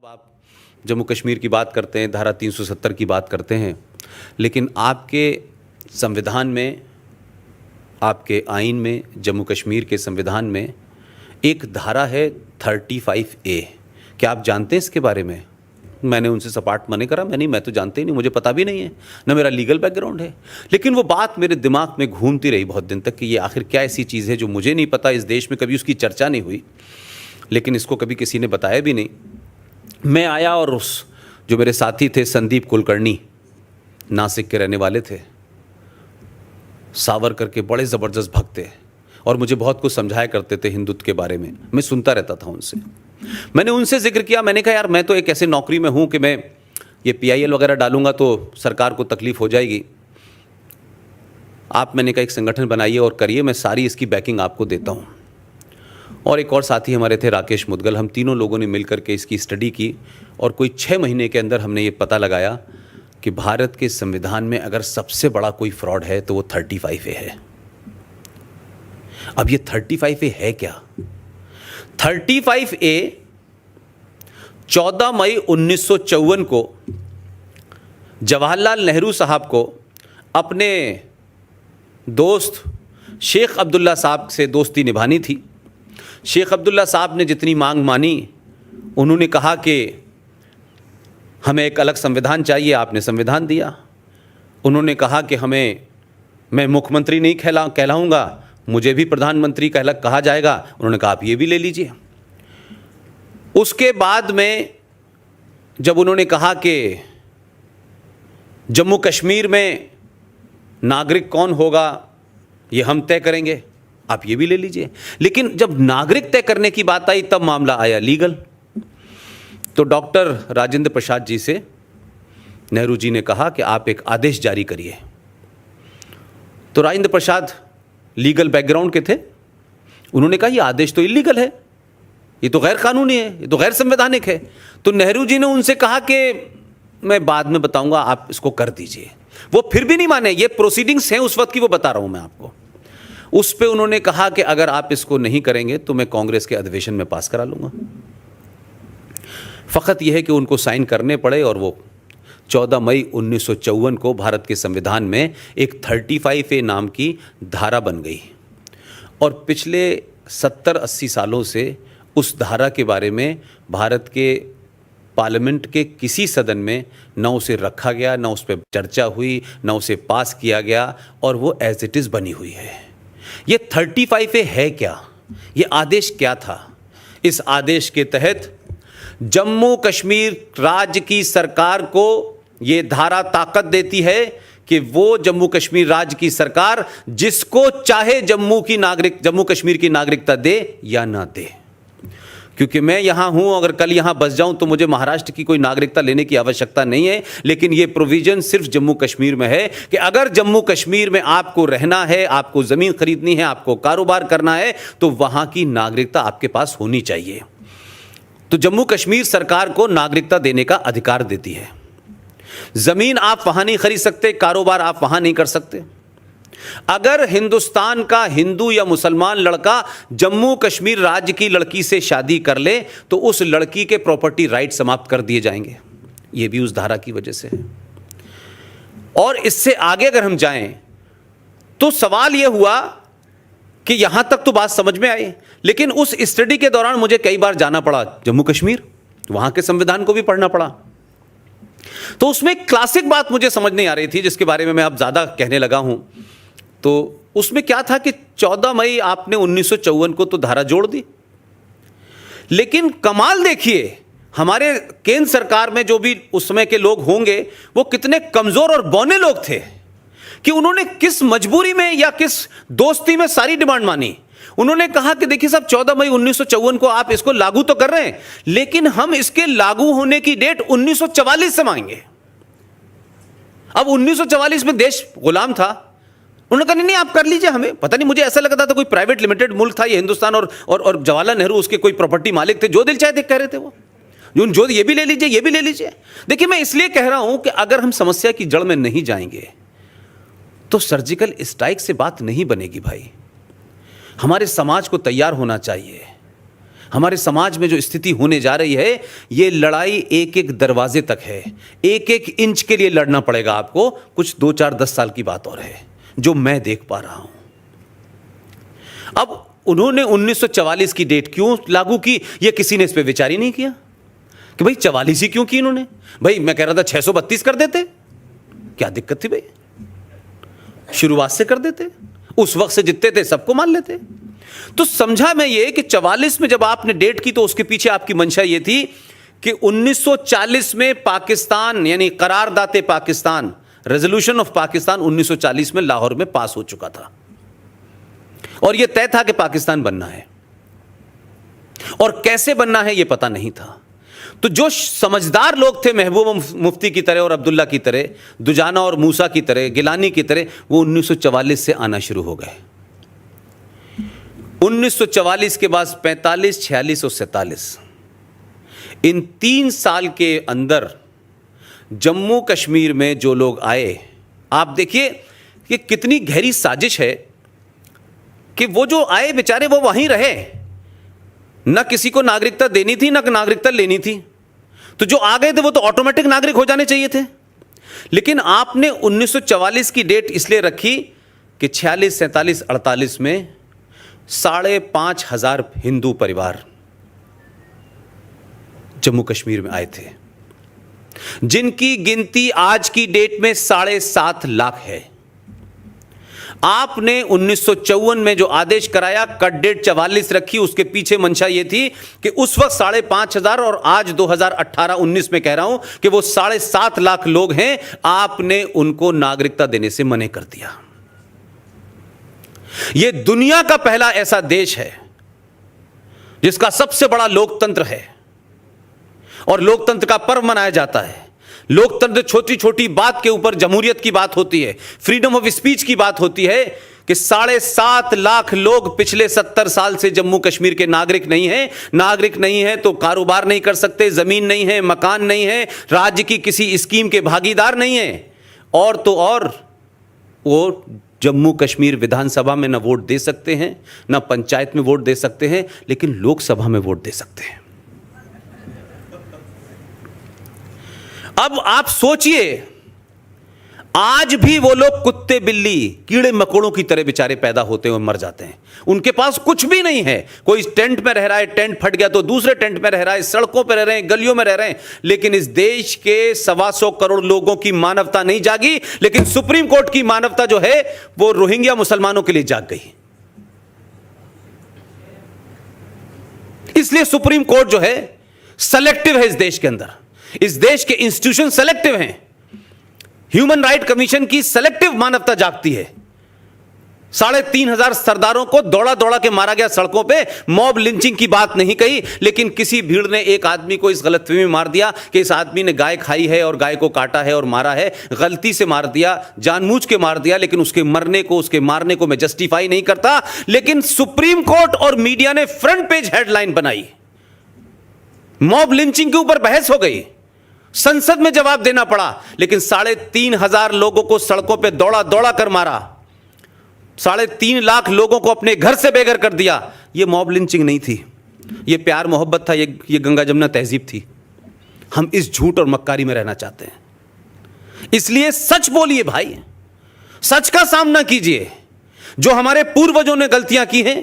अब आप जम्मू कश्मीर की बात करते हैं, धारा 370 की बात करते हैं, लेकिन आपके संविधान में, आपके आइन में, जम्मू कश्मीर के संविधान में एक धारा है 35A। क्या आप जानते हैं इसके बारे में? मैंने उनसे सपाट मना करा, मैं तो जानते ही नहीं, मुझे पता भी नहीं है, ना मेरा लीगल बैकग्राउंड है। लेकिन वो बात मेरे दिमाग में घूमती रही बहुत दिन तक कि ये आखिर क्या ऐसी चीज़ है जो मुझे नहीं पता, इस देश में कभी उसकी चर्चा नहीं हुई, लेकिन इसको कभी किसी ने बताया भी नहीं। मैं आया और उस जो मेरे साथी थे संदीप कुलकर्णी, नासिक के रहने वाले थे, सावरकर के बड़े ज़बरदस्त भक्त थे और मुझे बहुत कुछ समझाया करते थे हिंदुत्व के बारे में, मैं सुनता रहता था उनसे। मैंने उनसे जिक्र किया, मैंने कहा यार मैं तो एक ऐसे नौकरी में हूँ कि मैं ये PIL वगैरह डालूंगा तो सरकार को तकलीफ हो जाएगी। आप, मैंने कहा, एक संगठन बनाइए और करिए, मैं सारी इसकी बैकिंग आपको देता हूँ। और एक और साथी हमारे थे राकेश मुदगल, हम तीनों लोगों ने मिलकर के इसकी स्टडी की और कोई 6 महीने के अंदर हमने ये पता लगाया कि भारत के संविधान में अगर सबसे बड़ा कोई फ्रॉड है तो वो 35A है। अब ये 35A है क्या? 35A 14 मई 1954 को जवाहरलाल नेहरू साहब को अपने दोस्त शेख अब्दुल्ला साहब से दोस्ती निभानी थी। शेख अब्दुल्ला साहब ने जितनी मांग मानी, उन्होंने कहा कि हमें एक अलग संविधान चाहिए, आपने संविधान दिया। उन्होंने कहा कि मैं मुख्यमंत्री नहीं कहलाऊंगा, मुझे भी प्रधानमंत्री कहा जाएगा। उन्होंने कहा आप ये भी ले लीजिए। उसके बाद में जब उन्होंने कहा कि जम्मू कश्मीर में नागरिक कौन होगा ये हम तय करेंगे, आप ये भी ले लीजिए। लेकिन जब नागरिक तय करने की बात आई तब मामला आया लीगल। तो डॉक्टर राजेंद्र प्रसाद जी से नेहरू जी ने कहा कि आप एक आदेश जारी करिए। तो राजेंद्र प्रसाद लीगल बैकग्राउंड के थे, उन्होंने कहा ये आदेश तो इलीगल है, ये तो गैर कानूनी है, ये तो गैर संवैधानिक है। तो नेहरू जी ने उनसे कहा कि मैं बाद में बताऊंगा, आप इसको कर दीजिए। वो फिर भी नहीं माने, ये प्रोसीडिंग्स हैं उस वक्त की, वो बता रहा हूं मैं आपको। उस पे उन्होंने कहा कि अगर आप इसको नहीं करेंगे तो मैं कांग्रेस के अधिवेशन में पास करा लूंगा। फ़कत यह है कि उनको साइन करने पड़े और वो 14 मई 1954 को भारत के संविधान में एक 35A नाम की धारा बन गई। और पिछले 70-80 सालों से उस धारा के बारे में भारत के पार्लियामेंट के किसी सदन में न उसे रखा गया, न उस पर चर्चा हुई, न उसे पास किया गया, और वो एज इट इज़ बनी हुई है। ये 35A है क्या? ये आदेश क्या था? इस आदेश के तहत जम्मू कश्मीर राज्य की सरकार को ये धारा ताकत देती है कि वो जम्मू कश्मीर राज्य की सरकार जिसको चाहे जम्मू कश्मीर की नागरिकता दे या ना दे। क्योंकि मैं यहाँ हूँ, अगर कल यहाँ बस जाऊँ तो मुझे महाराष्ट्र की कोई नागरिकता लेने की आवश्यकता नहीं है। लेकिन ये प्रोविज़न सिर्फ जम्मू कश्मीर में है कि अगर जम्मू कश्मीर में आपको रहना है, आपको ज़मीन खरीदनी है, आपको कारोबार करना है, तो वहाँ की नागरिकता आपके पास होनी चाहिए। तो जम्मू कश्मीर सरकार को नागरिकता देने का अधिकार देती है। ज़मीन आप वहाँ नहीं खरीद सकते, कारोबार आप वहाँ नहीं कर सकते। अगर हिंदुस्तान का हिंदू या मुसलमान लड़का जम्मू कश्मीर राज्य की लड़की से शादी कर ले तो उस लड़की के प्रॉपर्टी राइट समाप्त कर दिए जाएंगे। यह भी उस धारा की वजह से है। और इससे आगे अगर हम जाएं तो सवाल यह हुआ कि यहां तक तो बात समझ में आई, लेकिन उस स्टडी के दौरान मुझे कई बार जाना पड़ा जम्मू कश्मीर, वहां के संविधान को भी पढ़ना पड़ा। तो उसमें एक क्लासिक बात मुझे समझ नहीं आ रही थी, जिसके बारे में मैं अब ज्यादा कहने लगा हूं। तो उसमें क्या था कि 14 मई आपने 1954 को तो धारा जोड़ दी, लेकिन कमाल देखिए हमारे केंद्र सरकार में जो भी उस समय के लोग होंगे वो कितने कमजोर और बौने लोग थे कि उन्होंने किस मजबूरी में या किस दोस्ती में सारी डिमांड मानी। उन्होंने कहा कि देखिए साहब, 14 मई 1954 को आप इसको लागू तो कर रहे हैं, लेकिन हम इसके लागू होने की डेट 1944 से मांगेंगे। अब 1944 में देश गुलाम था। उन्होंने कहा नहीं आप कर लीजिए, हमें पता नहीं, मुझे ऐसा लगता था कोई प्राइवेट लिमिटेड मुल्क था ये हिंदुस्तान, और जवाहरलाल नेहरू उसके कोई प्रॉपर्टी मालिक थे, जो दिल चाहे कह रहे थे वो, जो ये भी ले लीजिए, ये भी ले लीजिए। देखिए मैं इसलिए कह रहा हूं कि अगर हम समस्या की जड़ में नहीं जाएंगे तो सर्जिकल स्ट्राइक से बात नहीं बनेगी भाई। हमारे समाज को तैयार होना चाहिए, हमारे समाज में जो स्थिति होने जा रही है, ये लड़ाई एक एक दरवाजे तक है। एक एक इंच के लिए लड़ना पड़ेगा आपको। कुछ 2, 4, 10 साल की बात और है जो मैं देख पा रहा हूं। अब उन्होंने 1944 की डेट क्यों लागू की, ये किसी ने इस पर विचार ही नहीं किया कि भाई 44 ही क्यों की इन्होंने। भाई मैं कह रहा था 632 कर देते, क्या दिक्कत थी भाई, शुरुआत से कर देते, उस वक्त से जितने थे सबको मान लेते। तो समझा मैं ये कि 44 में जब आपने डेट की तो उसके पीछे आपकी मंशा ये थी कि 1940 में पाकिस्तान यानी करारदाते पाकिस्तान, रेजोल्यूशन ऑफ पाकिस्तान 1940 में लाहौर में पास हो चुका था और यह तय था कि पाकिस्तान बनना है और कैसे बनना है यह पता नहीं था। तो जो समझदार लोग थे, महबूब मुफ्ती की तरह और अब्दुल्ला की तरह, दुजाना और मूसा की तरह, गिलानी की तरह, वो 1944 से आना शुरू हो गए। 1944 के बाद 45, 46 और 47, इन 3 साल के अंदर जम्मू कश्मीर में जो लोग आए, आप देखिए कि कितनी गहरी साजिश है कि वो जो आए बेचारे वो वहीं रहे, ना किसी को नागरिकता देनी थी ना नागरिकता लेनी थी। तो जो आ गए थे वो तो ऑटोमेटिक नागरिक हो जाने चाहिए थे। लेकिन आपने 1944 की डेट इसलिए रखी कि 46, 47, 48 में 5,500 हिंदू परिवार जम्मू कश्मीर में आए थे, जिनकी गिनती आज की डेट में 7.5 लाख है। आपने 1954 में जो आदेश कराया, कट डेट 44 रखी, उसके पीछे मंशा यह थी कि उस वक्त 5,500 और आज 2018-19 में कह रहा हूं कि वो 7.5 लाख लोग हैं, आपने उनको नागरिकता देने से मना कर दिया। यह दुनिया का पहला ऐसा देश है जिसका सबसे बड़ा लोकतंत्र है और लोकतंत्र का पर्व मनाया जाता है। लोकतंत्र छोटी छोटी बात के ऊपर जमहूरियत की बात होती है, फ्रीडम ऑफ स्पीच की बात होती है कि 7.5 लाख लोग पिछले 70 साल से जम्मू कश्मीर के नागरिक नहीं हैं। नागरिक नहीं है तो कारोबार नहीं कर सकते, जमीन नहीं है, मकान नहीं है, राज्य की किसी स्कीम के भागीदार नहीं है, और तो और वो जम्मू कश्मीर विधानसभा में ना वोट दे सकते हैं, ना पंचायत में वोट दे सकते हैं, लेकिन लोकसभा में वोट दे सकते हैं। अब आप सोचिए, आज भी वो लोग कुत्ते बिल्ली कीड़े मकोड़ों की तरह बेचारे पैदा होते हैं और मर जाते हैं। उनके पास कुछ भी नहीं है। कोई टेंट में रह रहा है, टेंट फट गया तो दूसरे टेंट में रह रहा है, सड़कों पर रह रहे हैं, गलियों में रह रहे हैं। लेकिन इस देश के 125 करोड़ लोगों की मानवता नहीं जागी, लेकिन सुप्रीम कोर्ट की मानवता जो है वो रोहिंग्या मुसलमानों के लिए जाग गई। इसलिए सुप्रीम कोर्ट जो है सेलेक्टिव है। इस देश के अंदर इस देश के इंस्टीट्यूशन सेलेक्टिव हैं। ह्यूमन राइट कमीशन की सेलेक्टिव मानवता जागती है। 3,500 सरदारों को दौड़ा दौड़ा के मारा गया सड़कों पे। मॉब लिंचिंग की बात नहीं कही, लेकिन किसी भीड़ ने एक आदमी को इस गलतफहमी में मार दिया कि इस आदमी ने गाय खाई है और गाय को काटा है और मारा है। गलती से मार दिया, जानबूझ के मार दिया, लेकिन उसके मरने को, उसके मारने को मैं जस्टिफाई नहीं करता। लेकिन सुप्रीम कोर्ट और मीडिया ने फ्रंट पेज हेडलाइन बनाई, मॉब लिंचिंग के ऊपर बहस हो गई, संसद में जवाब देना पड़ा, लेकिन 3,500 लोगों को सड़कों पे दौड़ा दौड़ा कर मारा, 3.5 लाख लोगों को अपने घर से बेघर कर दिया। यह मॉब लिंचिंग नहीं थी, यह प्यार मोहब्बत था, ये गंगा जमुना तहजीब थी। हम इस झूठ और मक्कारी में रहना चाहते हैं। इसलिए सच बोलिए भाई, सच का सामना कीजिए। जो हमारे पूर्वजों ने गलतियां की हैं,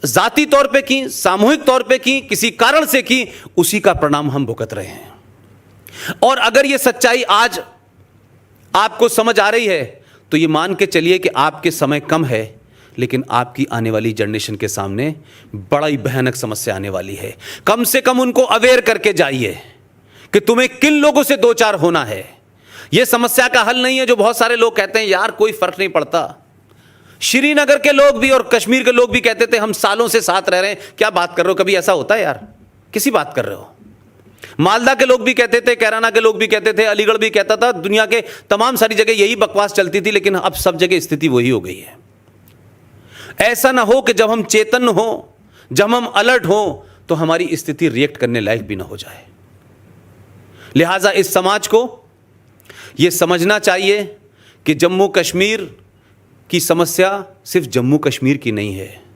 जाती तौर पे की, सामूहिक तौर पे की, किसी कारण से की, उसी का परिणाम हम भुगत रहे हैं। और अगर यह सच्चाई आज आपको समझ आ रही है तो यह मान के चलिए कि आपके समय कम है, लेकिन आपकी आने वाली जनरेशन के सामने बड़ा ही भयानक समस्या आने वाली है। कम से कम उनको अवेयर करके जाइए कि तुम्हें किन लोगों से दो चार होना है। यह समस्या का हल नहीं है जो बहुत सारे लोग कहते हैं यार कोई फर्क नहीं पड़ता। श्रीनगर के लोग भी और कश्मीर के लोग भी कहते थे हम सालों से साथ रह रहे हैं। क्या बात कर रहे हो, कभी ऐसा होता है यार? किसी बात कर रहे हो? मालदा के लोग भी कहते थे, कैराना के लोग भी कहते थे, अलीगढ़ भी कहता था, दुनिया के तमाम सारी जगह यही बकवास चलती थी। लेकिन अब सब जगह स्थिति वही हो गई है। ऐसा ना हो कि जब हम चेतन हो, जब हम अलर्ट हो, तो हमारी स्थिति रिएक्ट करने लायक भी ना हो जाए। लिहाजा इस समाज को यह समझना चाहिए कि जम्मू कश्मीर की समस्या सिर्फ जम्मू कश्मीर की नहीं है।